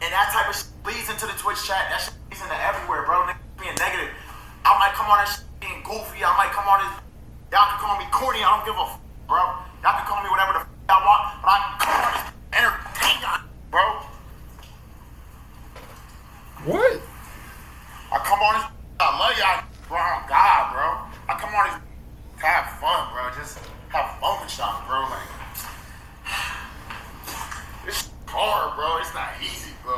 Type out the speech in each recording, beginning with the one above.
And that type of shit leads into the Twitch chat. That shit leads into everywhere, bro. Niggas being negative. I might come on that shit being goofy. I might come on this. Y'all can call me corny. I don't give a bro. Y'all can call me whatever the y'all want, but I can come on this entertain y'all, bro. What? I come on this. I love y'all, bro. Oh God, bro. I come on this. Have fun, bro. Just have fun with y'all, bro. Like, it's hard, bro. It's not easy, bro.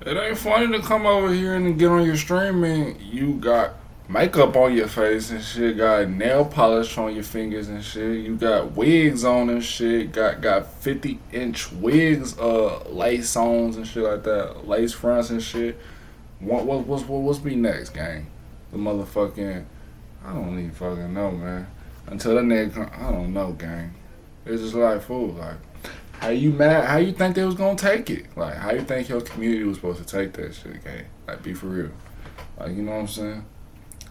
It ain't funny to come over here and get on your stream and you got makeup on your face and shit, got nail polish on your fingers and shit, you got wigs on and shit, got 50-inch wigs, lace ons and shit like that, lace fronts and shit. What's be next, gang? The motherfucking, I don't even fucking know, man. Until that nigga come, I don't know, gang. It's just like, fool, like, how you mad? How you think they was gonna take it? Like, how you think your community was supposed to take that shit, gang? Like, be for real. Like, you know what I'm saying?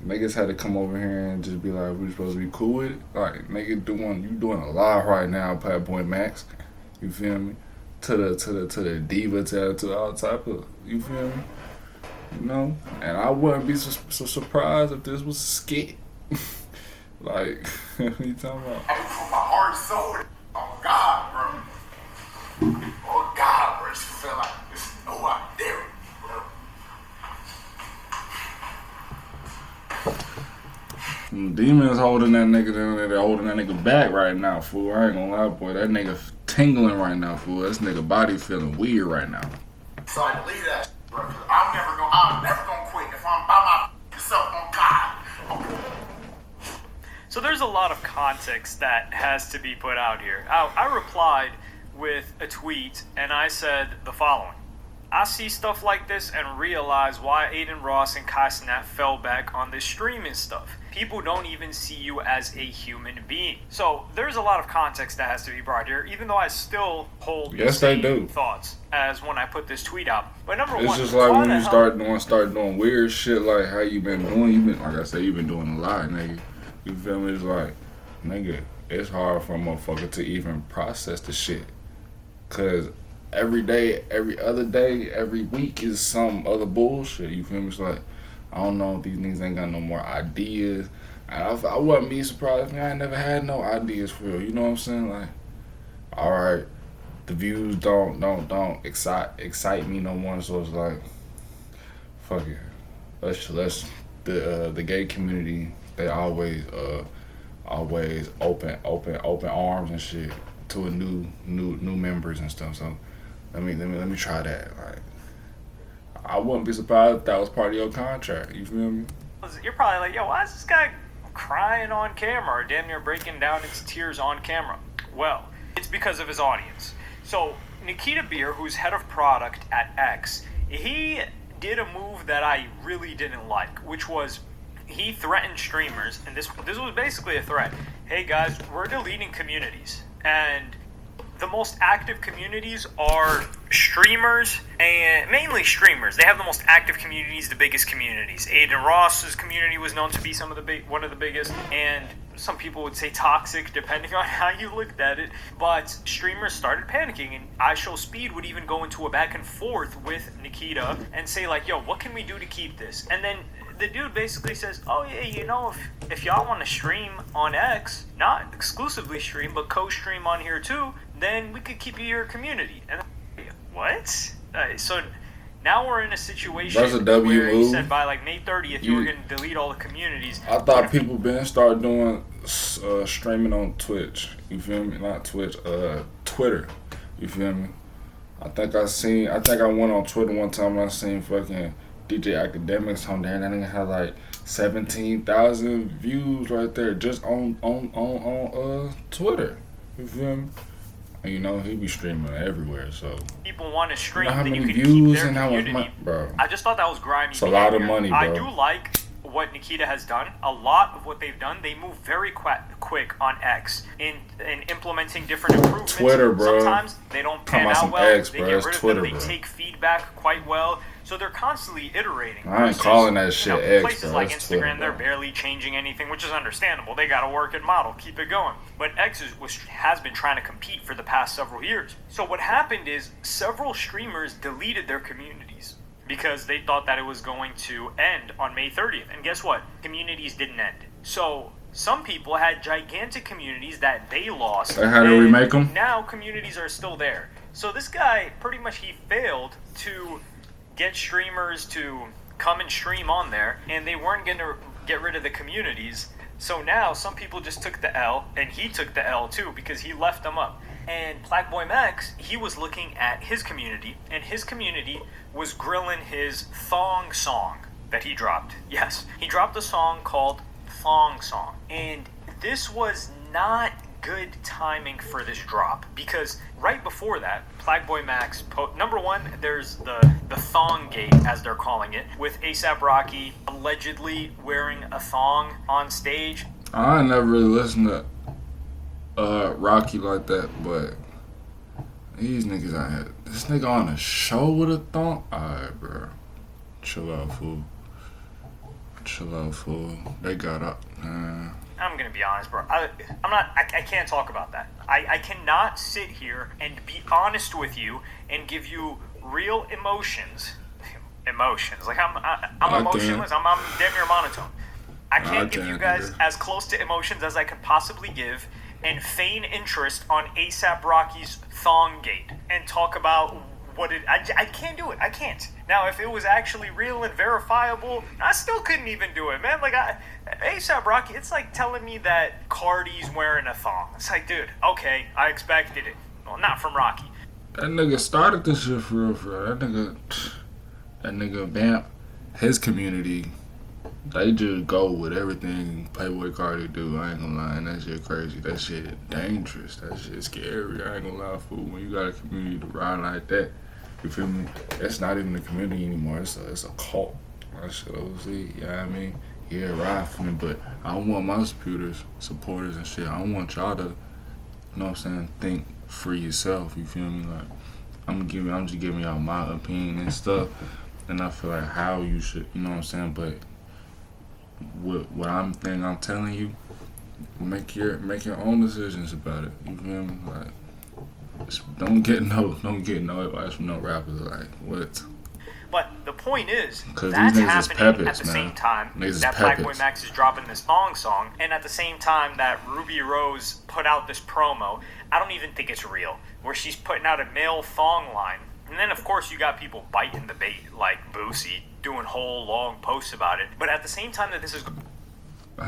Niggas had to come over here and just be like, we supposed to be cool with it. Like, nigga you doing a live right now, PlaqueBoyMax. You feel me? To the diva, to all type of, you feel me? You know? And I wouldn't be so surprised if this was a skit. Like, what you talking about? I put my heart and soul in it. Oh God, bro. Oh God, bro. It feel like there's no idea, bro. Demons holding that nigga down there. They're holding that nigga back right now, fool. I ain't gonna lie, boy. That nigga tingling right now, fool. This nigga body feeling weird right now. So I believe that, bro. Cause I'm never gonna quit if I'm by myself on God. So there's a lot of context that has to be put out here. I replied with a tweet and I said the following. I see stuff like this and realize why Aiden Ross and Kai Snap fell back on this streaming stuff. People don't even see you as a human being. So there's a lot of context that has to be brought here, even though I still hold the same thoughts as when I put this tweet out. But number one, it's just like when you start doing weird shit like how you been doing. Like I said, you've been doing a lot, nigga. You feel me? It's like, nigga, it's hard for a motherfucker to even process the shit. Cause every day, every other day, every week is some other bullshit. You feel me? It's like, I don't know if these niggas ain't got no more ideas. And I wouldn't be surprised if I ain't never had no ideas for real. You know what I'm saying? Like, alright, the views don't excite me no more. So it's like, fuck it. Let's the gay community, they always open arms and shit to a new members and stuff. So let me try that. Like, I wouldn't be surprised if that was part of your contract. You feel me? You're probably like, yo, why is this guy crying on camera or damn near breaking down into tears on camera? Well, it's because of his audience. So Nikita Beer, who's head of product at X, he did a move that I really didn't like, which was he threatened streamers, and this was basically a threat. Hey guys, we're deleting communities, and the most active communities are streamers, and mainly streamers. They have the most active communities, the biggest communities. Aiden Ross's community was known to be one of the biggest, and some people would say toxic, depending on how you looked at it. But streamers started panicking, and iShowSpeed would even go into a back and forth with Nikita and say like, yo, what can we do to keep this? And then the dude basically says, oh yeah, you know, if y'all want to stream on X, not exclusively stream, but co-stream on here too, then we could keep you your community. And what? So now we're in a situation where he said by like May 30th you were going to delete all the communities. I thought people been start doing streaming on Twitch. You feel me? Not Twitch. Twitter. You feel me? I think I went on Twitter one time and I seen fucking DJ Academics on there, and that nigga had like 17,000 views right there just on Twitter. You feel me? And you know he be streaming everywhere, so people want to stream. You know how then many you can views keep their and how community. much bro? I just thought that was grimy. It's a lot of money, bro. I do like what Nikita has done, a lot of what they've done, they move very quick on X in implementing different improvements. Twitter, bro. Sometimes they don't pan out well. They get rid of them. They take feedback quite well. So they're constantly iterating. I ain't calling that shit X, places bro. like That's Instagram, Twitter, they're barely changing anything, which is understandable. They got to work and model, keep it going. But X has been trying to compete for the past several years. So what happened is several streamers deleted their communities because they thought that it was going to end on May 30th. And guess what? Communities didn't end. So some people had gigantic communities that they lost. They had to remake them? Now communities are still there. So this guy, pretty much he failed to get streamers to come and stream on there, and they weren't going to get rid of the communities. So now some people just took the L, and he took the L too because he left them up. And PlaqueBoyMax, he was looking at his community, and his community was grilling his thong song that he dropped. Yes, he dropped a song called Thong Song, and this was not good timing for this drop because right before that, PlaqueBoyMax number one, there's the thong gate, as they're calling it, with A$AP Rocky allegedly wearing a thong on stage. I never really listened to Rocky like that, but these niggas out here, this nigga on a show with a thong. Alright, bro, chill out, fool. They got up. I'm gonna be honest, bro. I can't talk about that. I cannot sit here and be honest with you and give you real emotions. Like I'm emotionless. I'm damn near monotone. I can't give you guys as close to emotions as I could possibly give and feign interest on A$AP Rocky's thong gate and talk about what it. I can't do it. I can't. Now, if it was actually real and verifiable, I still couldn't even do it, man. Like, A$AP Rocky, it's like telling me that Cardi's wearing a thong. It's like, dude, okay, I expected it. Well, not from Rocky. That nigga started this shit for real. That nigga Vamp, his community, they just go with everything Playboy Cardi do. I ain't gonna lie, and that shit crazy. That shit dangerous. That shit scary. I ain't gonna lie, fool. When you got a community to ride like that, you feel me? That's not even a community anymore. It's a cult. That shit OZ. You know what I mean? Yeah, ride for me, but I don't want my supporters and shit. I don't want y'all to, you know what I'm saying, think for yourself. You feel me? Like, I'm just giving y'all my opinion and stuff, and I feel like how you should, you know what I'm saying? But what I'm telling you, make your own decisions about it. You feel me? Like, don't get no advice from no rappers. Like, what? But the point is, that's happening at the same time that PlaqueBoyMax is dropping this thong song, and at the same time that Ruby Rose put out this promo. I don't even think it's real, where she's putting out a male thong line. And then, of course, you got people biting the bait, like Boosie, doing whole long posts about it. But at the same time that this is... My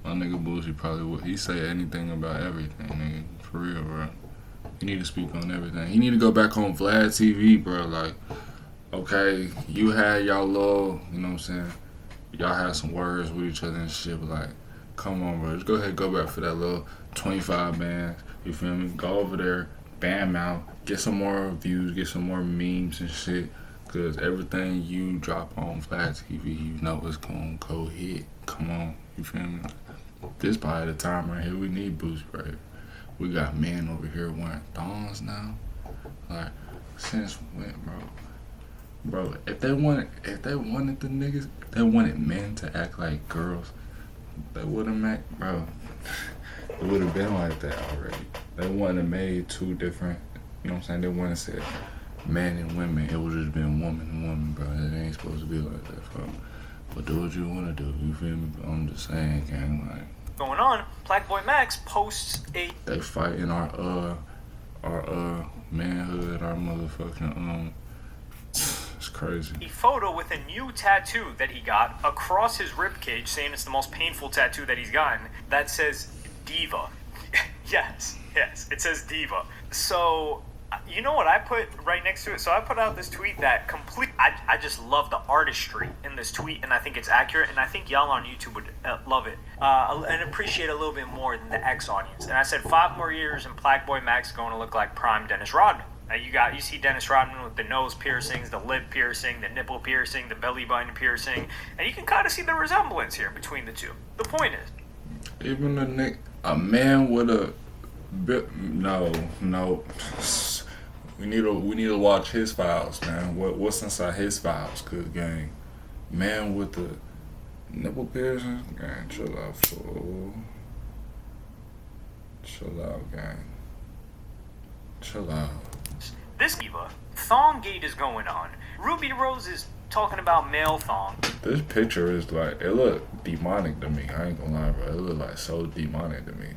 nigga Boosie probably would. He say anything about everything, nigga. For real, bro. He need to speak on everything. He need to go back on Vlad TV, bro. Like, okay, you had y'all little, you know what I'm saying? Y'all had some words with each other and shit, but like, come on, bro. Just go ahead and go back for that little 25 man. You feel me? Go over there, bam out, get some more views, get some more memes and shit. Cause everything you drop on Vlad TV, you know it's gonna go hit. Come on, you feel me? This probably the time right here. We need boost, right? We got men over here wearing thongs now. Like, since when, bro? Bro, if they wanted the niggas, if they wanted men to act like girls, they would've bro. It would've been like that already. They wouldn't have made two different, you know what I'm saying? They wouldn't have said men and women. It would just been woman and woman, bro. It ain't supposed to be like that, bro. But do what you wanna do, you feel me? I'm just saying, gang, like, going on, PlaqueBoyMax posts a... They fighting our manhood, our motherfucking, it's crazy. A photo with a new tattoo that he got across his ribcage, saying it's the most painful tattoo that he's gotten, that says Diva. yes, it says Diva. So, you know what I put right next to it? So I put out this tweet that I just love the artistry in this tweet, and I think it's accurate, and I think y'all on YouTube would love it and appreciate a little bit more than the X audience. And I said 5 more years and PlaqueBoyMax is going to look like prime Dennis Rodman. You see Dennis Rodman with the nose piercings, the lip piercing, the nipple piercing, the belly button piercing, and you can kind of see the resemblance here between the two. The point is, even a man with a no. We need to watch his files, man. What's inside his files? Cause gang, man with the nipple piercing, gang, chill out, fool. Chill out, gang. Chill out. this diva, Thonggate is going on. Ruby Rose is talking about male thong. This picture is like, it look demonic to me. I ain't gonna lie, bro. It look like so demonic to me.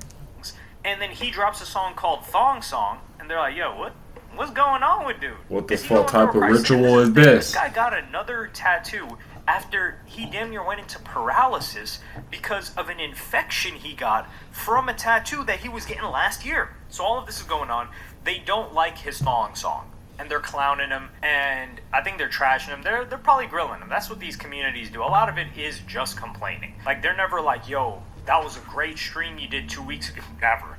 And then he drops a song called Thong Song, and they're like, yo, what's going on with dude? What the fuck type of ritual is this? This guy got another tattoo after he damn near went into paralysis because of an infection he got from a tattoo that he was getting last year. So all of this is going on. They don't like his thong song, and they're clowning him, and I think they're trashing him. They're probably grilling him. That's what these communities do. A lot of it is just complaining. Like, they're never like, yo, that was a great stream you did 2 weeks ago. Never.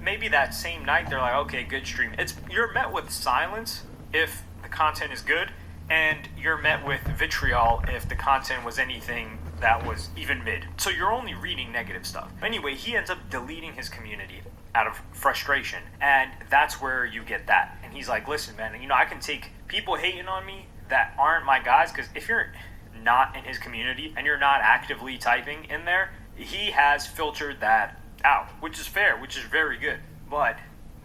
Maybe that same night they're like, okay, good stream. You're met with silence if the content is good, and you're met with vitriol if the content was anything that was even mid. So you're only reading negative stuff. Anyway, he ends up deleting his community out of frustration, and that's where you get that. And he's like, listen, man, I can take people hating on me that aren't my guys, because if you're not in his community and you're not actively typing in there, he has filtered that out, which is fair, which is very good. But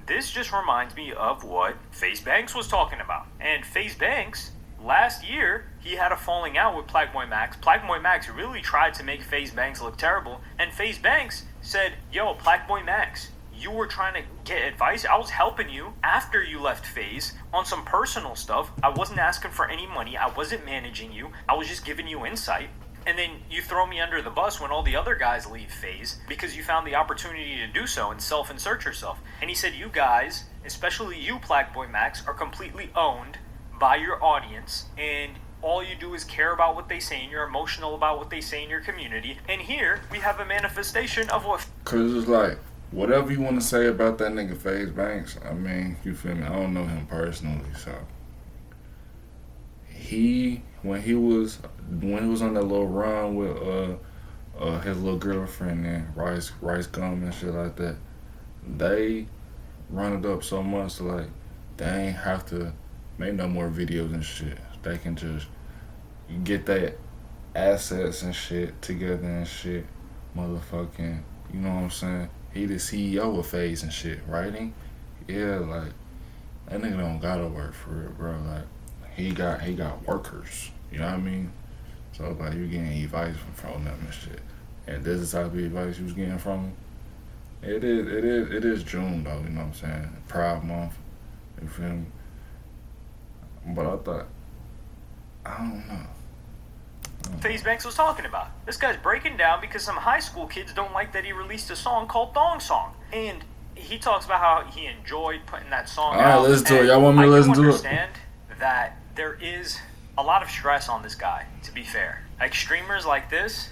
this just reminds me of what FaZe Banks was talking about. And FaZe Banks, last year, he had a falling out with PlaqueBoyMax. PlaqueBoyMax really tried to make FaZe Banks look terrible, and FaZe Banks said, yo, PlaqueBoyMax, you were trying to get advice. I was helping you after you left FaZe on some personal stuff. I wasn't asking for any money. I wasn't managing you. I was just giving you insight. And then you throw me under the bus when all the other guys leave FaZe because you found the opportunity to do so and self-insert yourself. And he said, you guys, especially you, PlaqueBoyMax, are completely owned by your audience, and all you do is care about what they say, and you're emotional about what they say in your community. And here we have a manifestation of what... Because it's like, whatever you want to say about that nigga FaZe Banks, I mean, you feel me? I don't know him personally, so... When he was on that little run with his little girlfriend and Rice Gum and shit like that, they run it up so much to like they ain't have to make no more videos and shit. They can just get that assets and shit together and shit, motherfucking, you know what I'm saying? He the CEO of FaZe and shit, right? Yeah, like that nigga don't gotta work for it, bro. Like he got workers. You know what I mean? So like you getting advice from them and shit. And this is the type of advice you was getting from him. It is June though, you know what I'm saying? Pride month. You feel me? But I don't know. FaZe Banks was talking about. This guy's breaking down because some high school kids don't like that he released a song called Thong Song. And he talks about how he enjoyed putting that song out. Alright, listen to it. Y'all want me to listen to it? I understand that there is a lot of stress on this guy, to be fair. Like, streamers like this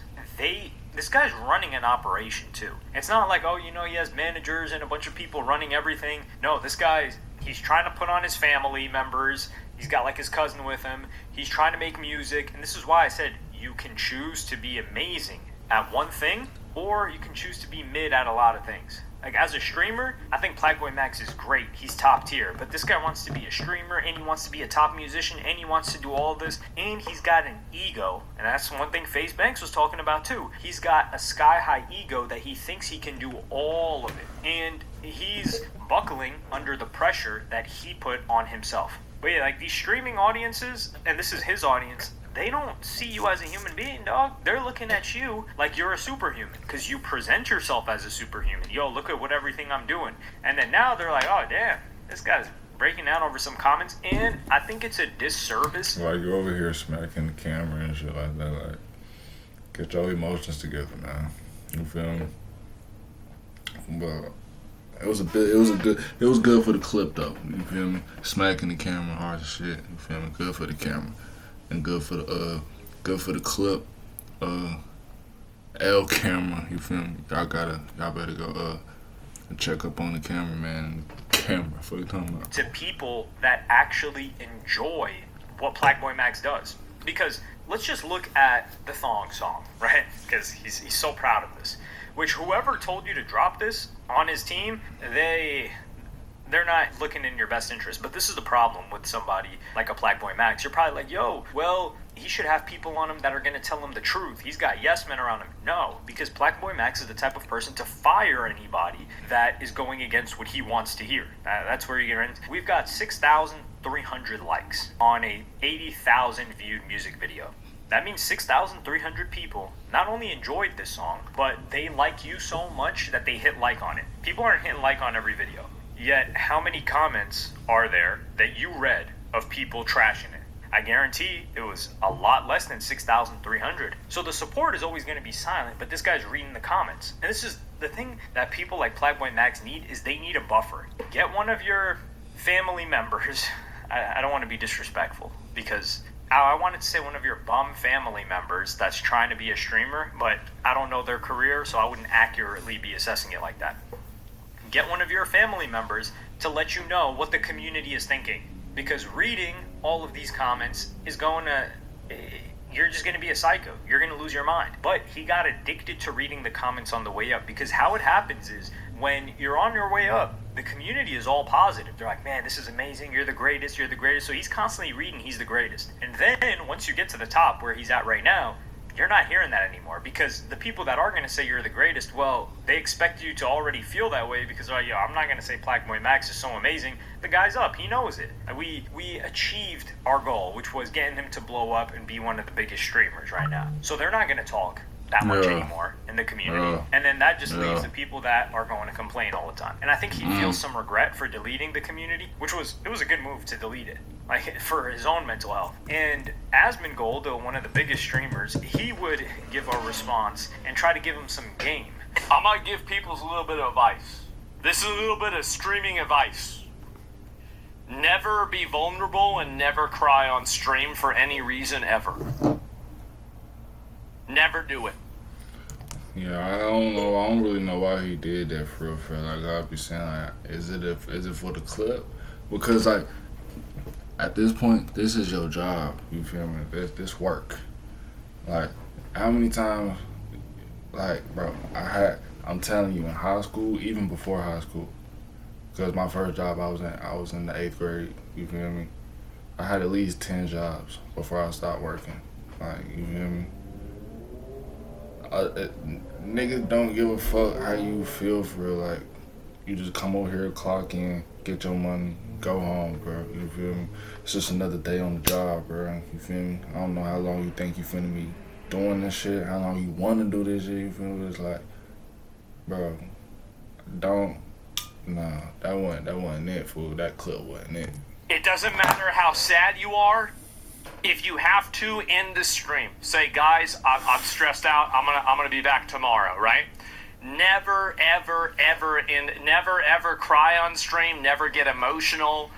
guy's running an operation too. It's not like, oh, he has managers and a bunch of people running everything. No, this guy, he's trying to put on his family members. He's got like his cousin with him. He's trying to make music. And this is why I said you can choose to be amazing at one thing, or you can choose to be mid at a lot of things. Like, as a streamer, I think PlaqueBoyMax is great. He's top tier. But this guy wants to be a streamer, and he wants to be a top musician, and he wants to do all this, and he's got an ego. And that's one thing FaZe Banks was talking about, too. He's got a sky-high ego that he thinks he can do all of it. And he's buckling under the pressure that he put on himself. But yeah, like, these streaming audiences, and this is his audience, they don't see you as a human being, dog. They're looking at you like you're a superhuman because you present yourself as a superhuman. Yo, look at everything I'm doing. And then now they're like, oh, damn, this guy's breaking down over some comments. And I think it's a disservice. Like, you're over here smacking the camera and shit like that. Like, get your emotions together, man. You feel me? But it was good for the clip, though. You feel me? Smacking the camera hard as shit. You feel me? Good for the camera. And good for the clip, L camera, you feel me? Y'all better go Check up on the cameraman. Camera, what you talking about? To people that actually enjoy what PlaqueBoyMax does. Because let's just look at the thong song, right? Because he's so proud of this. Which whoever told you to drop this on his team, they're not looking in your best interest. But this is the problem with somebody like a PlaqueBoyMax. You're probably like, yo, well, he should have people on him that are going to tell him the truth. He's got yes men around him. No, because PlaqueBoyMax is the type of person to fire anybody that is going against what he wants to hear. That's where you get into. We've got 6,300 likes on a 80,000 viewed music video. That means 6,300 people not only enjoyed this song, but they like you so much that they hit like on it. People aren't hitting like on every video. Yet, how many comments are there that you read of people trashing it? I guarantee it was a lot less than 6,300. So the support is always going to be silent, but this guy's reading the comments. And this is the thing that people like PlaqueBoyMax need, is they need a buffer. Get one of your family members. I don't want to be disrespectful, because I wanted to say one of your bum family members that's trying to be a streamer, but I don't know their career, so I wouldn't accurately be assessing it like that. Get one of your family members to let you know what the community is thinking. Because reading all of these comments is you're just going to be a psycho. You're going to lose your mind. But he got addicted to reading the comments on the way up, because how it happens is when you're on your way up, the community is all positive. They're like, man, this is amazing. You're the greatest. You're the greatest. So he's constantly reading he's the greatest. And then once you get to the top where he's at right now, you're not hearing that anymore, because the people that are going to say you're the greatest, well, they expect you to already feel that way, because, oh, yeah, I'm not going to say PlaqueBoyMax is so amazing. The guy's up. He knows it. We achieved our goal, which was getting him to blow up and be one of the biggest streamers right now. So they're not going to talk that much anymore in the community. And then that just leaves the people that are going to complain all the time. And I think he feels some regret for deleting the community, it was a good move to delete it, like for his own mental health. And Asmongold, though one of the biggest streamers, he would give a response and try to give him some game. I might give people a little bit of advice. This is a little bit of streaming advice. Never be vulnerable and never cry on stream for any reason ever. Never do it. Yeah, I don't know. I don't really know why he did that for real. Like, I'd be saying, like, is it for the clip? Because, like, at this point, this is your job. You feel me? This work. Like, how many times, like, bro, I'm telling you, in high school, even before high school, because my first job I was in the 8th grade. You feel me? I had at least 10 jobs before I stopped working. Like, you feel me? Niggas don't give a fuck how you feel for real. Like, you just come over here, clock in, get your money, go home, bro. You feel me? It's just another day on the job, bro. You feel me? I don't know how long you think you finna be doing this shit, how long you wanna do this shit, you feel me? It's like, bro, that wasn't it, fool. That clip wasn't it. It doesn't matter how sad you are. If you have to end the stream, say, guys, I'm stressed out. I'm gonna be back tomorrow, right? Never, ever, never, ever cry on stream. Never get emotional.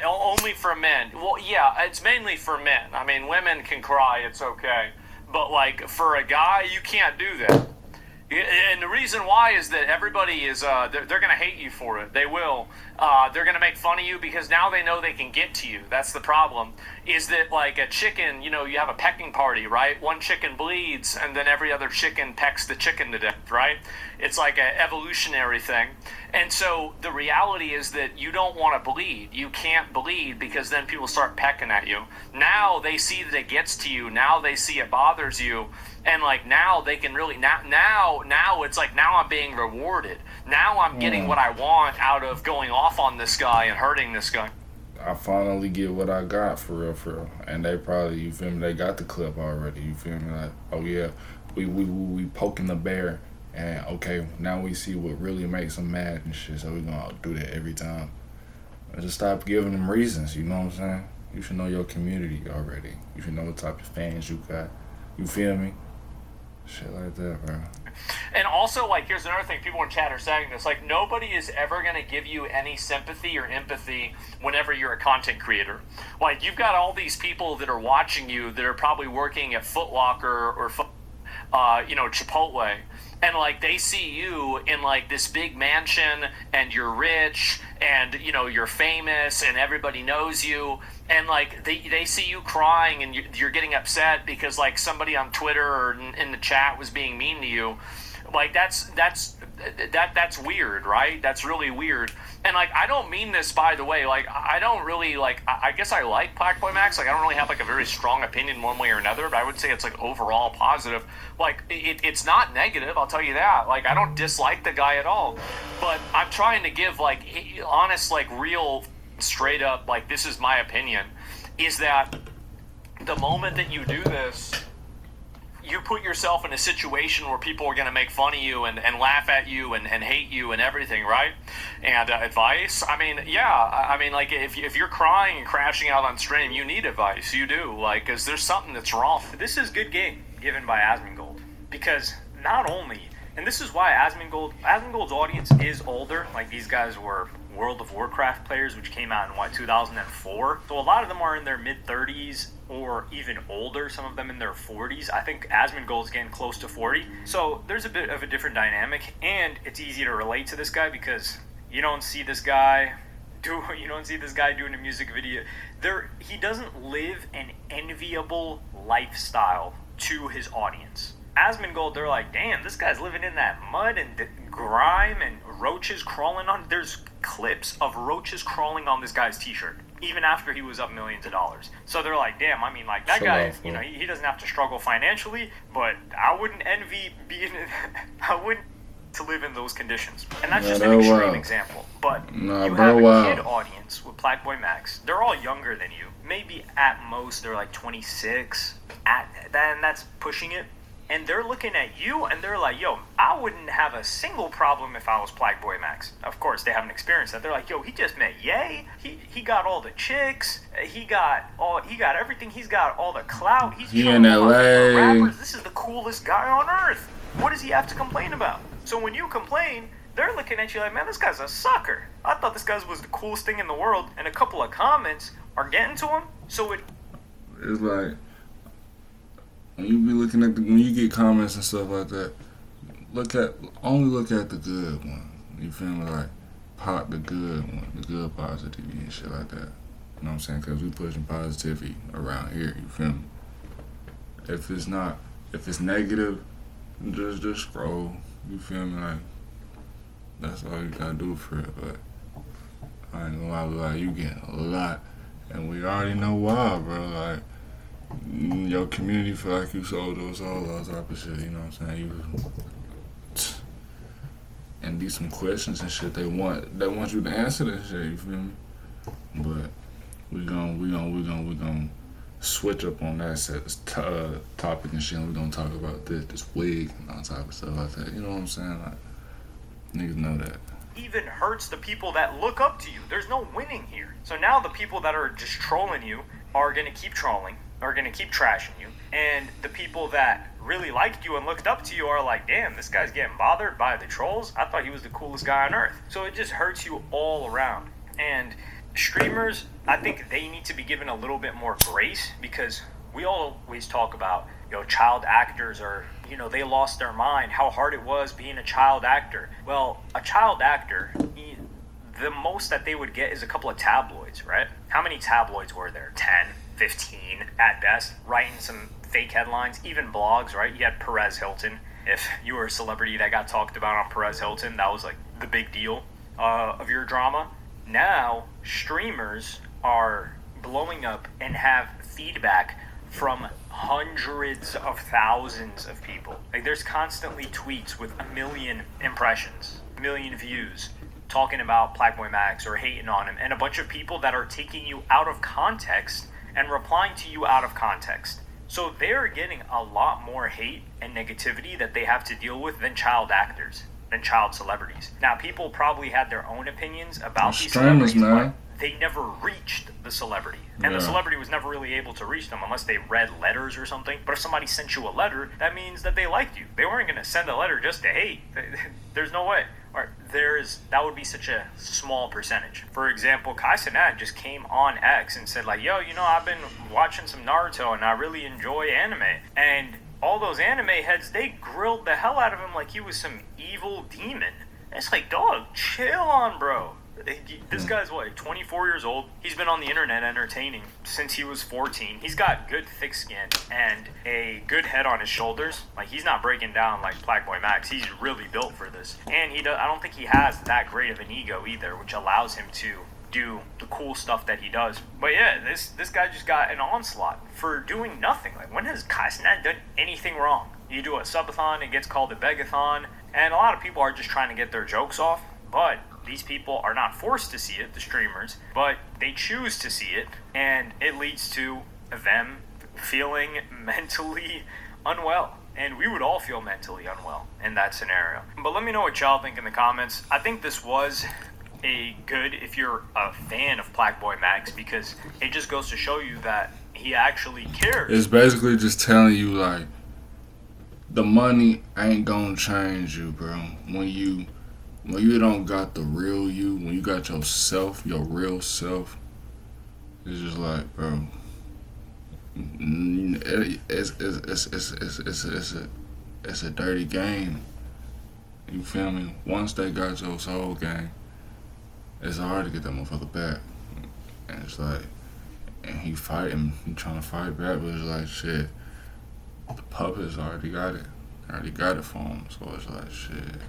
Only for men. Well, yeah, it's mainly for men. I mean, women can cry. It's okay. But, like, for a guy, you can't do that. And the reason why is that everybody is, they're going to hate you for it. They will. They're going to make fun of you because now they know they can get to you. That's the problem. Is that like a chicken, you have a pecking party, right? One chicken bleeds and then every other chicken pecks the chicken to death, right? It's like an evolutionary thing. And so the reality is that you don't want to bleed. You can't bleed because then people start pecking at you. Now they see that it gets to you. Now they see it bothers you. And like now they can really, now it's like now I'm being rewarded. Now I'm getting what I want out of going off on this guy and hurting this guy. I finally get what I got for real. And they probably, you feel me, they got the clip already, you feel me? Like, oh yeah, we poking the bear, and okay, now we see what really makes them mad and shit, so we gonna do that every time. And just stop giving them reasons, you know what I'm saying? You should know your community already. You should know what type of fans you got. You feel me? Shit like that, bro. And also, like, here's another thing. People in chat are saying this. Like, nobody is ever going to give you any sympathy or empathy whenever you're a content creator. Like, you've got all these people that are watching you that are probably working at Foot Locker or Chipotle, and like they see you in like this big mansion, and you're rich, and you're famous, and everybody knows you, and like they see you crying, and you're getting upset because like somebody on Twitter or in the chat was being mean to you. Like that's weird, right? That's really weird. And like I don't mean this, by the way. Like I don't really like. I guess I like PlaqueBoyMax. Like I don't really have like a very strong opinion one way or another, but I would say it's like overall positive. Like it's not negative, I'll tell you that. Like I don't dislike the guy at all, but I'm trying to give like honest, like real, straight up, like this is my opinion, is that the moment that you do this, you put yourself in a situation where people are going to make fun of you and laugh at you and hate you and everything, right? And advice, I mean, like if you're crying and crashing out on stream, you need advice. You do, like, because there's something that's wrong. This is good game given by Asmongold, because not only, and this is why Asmongold's audience is older. Like these guys were World of Warcraft players, which came out in 2004. So a lot of them are in their mid-30s or even older, some of them in their 40s. I think Asmongold's getting close to 40. So there's a bit of a different dynamic, and it's easy to relate to this guy because you don't see this guy doing a music video. He doesn't live an enviable lifestyle to his audience. Asmongold, they're like, damn, this guy's living in that mud and grime and roaches crawling on. There's clips of roaches crawling on this guy's t-shirt, even after he was up millions of dollars. So they're like, damn, I mean, like that guy, he doesn't have to struggle financially, but I wouldn't envy I wouldn't to live in those conditions. And that's just an extreme example. But you have a kid audience with PlaqueBoyMax. They're all younger than you. Maybe at most they're like 26. Then that's pushing it. And they're looking at you and they're like, yo, I wouldn't have a single problem if I was PlaqueBoyMax. Of course, they haven't experienced that. They're like, yo, he just met Ye. He got all the chicks. He got everything. He's got all the clout. He's in LA. Rappers. This is the coolest guy on earth. What does he have to complain about? So when you complain, they're looking at you like, man, this guy's a sucker. I thought this guy was the coolest thing in the world. And a couple of comments are getting to him. So it's like, when you be looking at when you get comments and stuff like that, only look at the good one. You feel me? Like, pop the good one, the good positivity and shit like that. You know what I'm saying? Because we pushing positivity around here. You feel me? If it's negative, just scroll. You feel me? Like, that's all you gotta do for it. But I ain't gonna lie, you getting a lot, and we already know why, bro. Like, your community feel like you sold those all that type of shit, you know what I'm saying? And these some questions and shit they want you to answer that shit, you feel me? But we gon' switch up on that topic and shit. And we gonna talk about this wig and all type of stuff like that. You know what I'm saying? Like, niggas know that. Even hurts the people that look up to you. There's no winning here. So now the people that are just trolling you are gonna keep trolling, are gonna keep trashing you, and the people that really liked you and looked up to you are like, damn, this guy's getting bothered by the trolls. I thought he was the coolest guy on earth. So it just hurts you all around. And streamers, I think they need to be given a little bit more grace, because we always talk about, child actors are, they lost their mind, how hard it was being a child actor. Well, a child actor, the most that they would get is a couple of tabloids, right? How many tabloids were there? 10, 15 at best, writing some fake headlines, even blogs, right? You had Perez Hilton. If you were a celebrity that got talked about on Perez Hilton, that was like the big deal of your drama. Now, streamers are blowing up and have feedback from hundreds of thousands of people. Like, there's constantly tweets with 1 million impressions, 1 million views, talking about PlaqueBoyMax or hating on him, and a bunch of people that are taking you out of context and replying to you out of context. So they're getting a lot more hate and negativity that they have to deal with than child actors, than child celebrities. Now, people probably had their own opinions about these celebrities, but they never reached the celebrity. And the celebrity was never really able to reach them unless they read letters or something. But if somebody sent you a letter, that means that they liked you. They weren't going to send a letter just to hate. There's no way. Or that would be such a small percentage. For example, Kai Cenat just came on X and said, like, yo, I've been watching some Naruto and I really enjoy anime. And all those anime heads, they grilled the hell out of him like he was some evil demon. And it's like, dog, chill on, bro. This guy's what, 24 years old? He's been on the internet entertaining since he was 14. He's got good thick skin and a good head on his shoulders. Like, he's not breaking down like PlaqueBoyMax. He's really built for this. And I don't think he has that great of an ego either, which allows him to do the cool stuff that he does. But yeah, this guy just got an onslaught for doing nothing. Like, when has Kai Cenat done anything wrong? You do a subathon, it gets called a begathon, and a lot of people are just trying to get their jokes off, but these people are not forced to see it, the streamers, but they choose to see it, and it leads to them feeling mentally unwell. And we would all feel mentally unwell in that scenario. But let me know what y'all think in the comments. I think this was a good, if you're a fan of PlaqueBoyMax, because it just goes to show you that he actually cares. It's basically just telling you, like, the money ain't gonna change you, bro. When you don't got the real you, when you got yourself, your real self, it's just like, bro, it's a dirty game. You feel me? Once they got your soul game, it's hard to get that motherfucker back. And it's like, and he trying to fight back, but it's like, shit, the puppets already got it for him, so it's like, shit.